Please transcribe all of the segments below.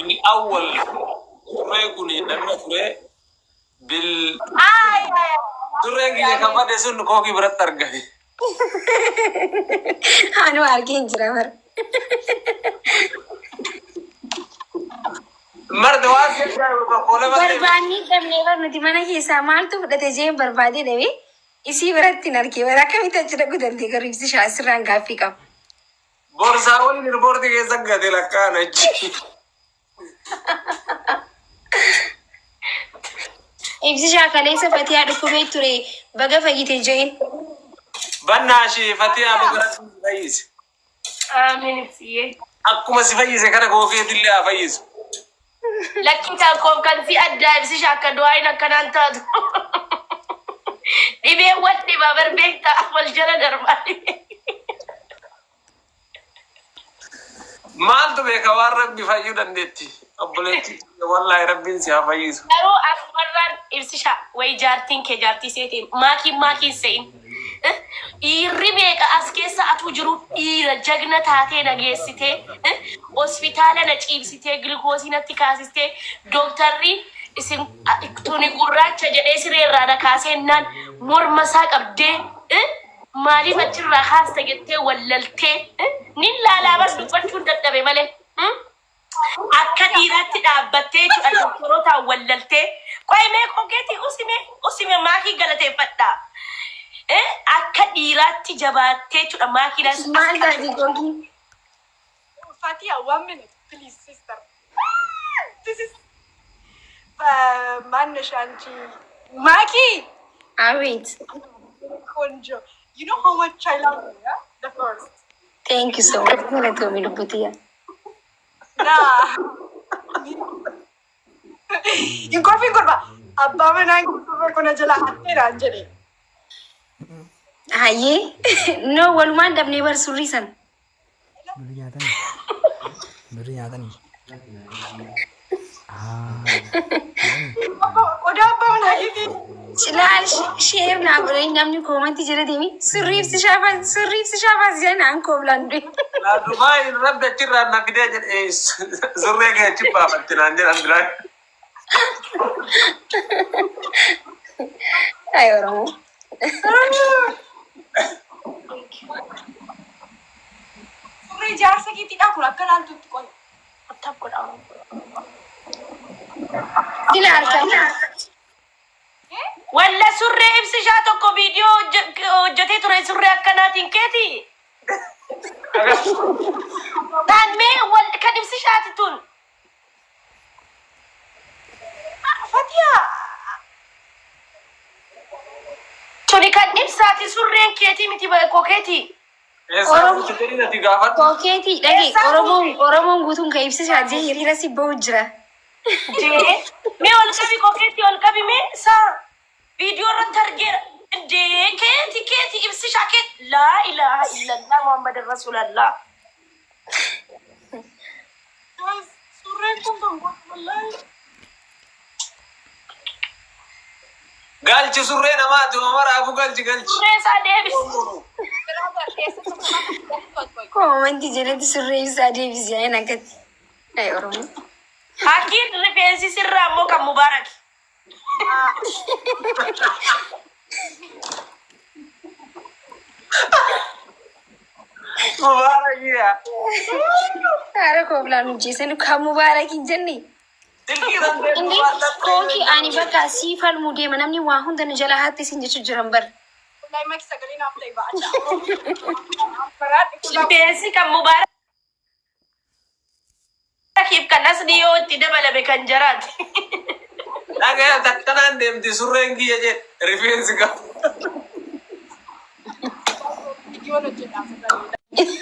إني أول سورة كوني نمنا سورة بال سورة كي كم بدي سون كوكي برات ترجع أنا أركين جرامر مرد واحد برباني دمنيبر ندي mana keessa maaltu fudhate jee barbaade dhabe isii biratti hin argee bara akkamitti achi dhaquu dandee garuu ibsi asirraan gaaffii qaba. Borsaawwan riipoortii keessa gate lakkaan achi. Ibsi kaleessa Fatiyaa dhukubee ture baga fayyite jeen. Bannaashi Fatiyaa baga fayyise. Amiin ibsiyee. Akkuma si fayyise kana kookeetillee haa fayyisu. Lakki kan koon kan si addaa ibsi akka du'aayin akkanaan taatu. Dhibee wal dhibaa barbeektaa wal jala darbaa dhibee. Maaltu beeka waan rabbi fayyuu dandeetti. Obboleetti wallaahi rabbiin si haa fayyisu. Garuu asumarraan ibsi wayi jaartiin kee jaartii seetiin maakiin se'in. Dhiirri beeka as keessa atuu jiru dhiira jagna taatee nageessitee hospitaala na ciibsitee gilkoosii natti kaasistee dooktarri isin tuni gurraacha jedhee sireerraa na kaasennaan morma isaa qabdee maaliif achirraa kaasta jettee wallaltee nin laalaabas dubbachuun dadhabe malee akka dhiiraatti dhaabbattee jechuudha dooktorootaan wallaltee qo'imee kogeetii usime maakii galateeffadhaa. Akka dhiiraatti jabaattee jechuudha maakiinas. Maal taati gogi? Fatia, 1 minute, please, sister. This is Maneshanchi. Maki! Await. Konjo. You know how much I love you, yeah? The first. Thank you so much. Mula to mi lubutia. Nah. In coffee, Gorba. Abba, when I'm going to jala hatte ranjani. Haye, no walumaan dabnee barsuurri san. Beri nyaatani. Odaa abbaa manaa hiiti. Cilaal sheer naa godhanii namni koomanti jira deemi surriif si shaafaas jira naan kooblaan du'e. Dubai rabbi achirraa na fidee jedhee surree kee achi baafatti naan jedhan biraa. Ay Oromoo. Surree jaarsa keetiidhaa kun akka laaltutti qola. Attaaf godhaa. Cilaal kan. Walla surree ibsishaa tokko viidiyoo hojjetee ture surree akkanaatiin keeti. Taanmee wal kan ibsishaati tun. Fatia. Tuni kan ibsaati surreen keetii miti kokeeti. Kokeetii dhage Oromoon guutuun kan ibsishaa jee hiriira si bahu jira. Jee mee ol qabi kokeetii ol qabi mee saa viidiyoo irratti argeera. Jee keeti ibsishaa keeti laa ilaaha illallah Muhammad Rasulallah. Surreen kun kan wallahi. Galchi surree namaati mamaraafu galchi. Surree isaa deebisi. Koomanti jalatti surree ibsaa deebisi ayin akkatti. Ay Oromoo. Hakiin rifeensi sirraa ammoo kan Mubaaraki. Mubaarakiidha. Haara kooblaan hojjeessan kan Mubaarakiin jenne. Inni kooki ani bakka siifal mudeema namni waa hunda nu jala haatti isin jechuun jiran bar. Wallahi maki sagalee naaf ta'e ba'acha. Rifeensi kan Mubaarakiif kan as dhiyoo itti dabalame kan jaraati. Dhagaya takkanaan deemti surreen kiyya jee rifeensi qabu. Viidiyoon hojjedhaa sagalee.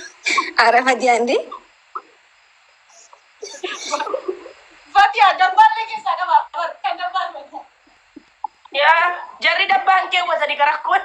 Haara Fatiyaan Fatia, dabbaalee keessaa qaba. Kan dabbaan wanta. Yaa jarri dabbaan kee watanii karakkoon.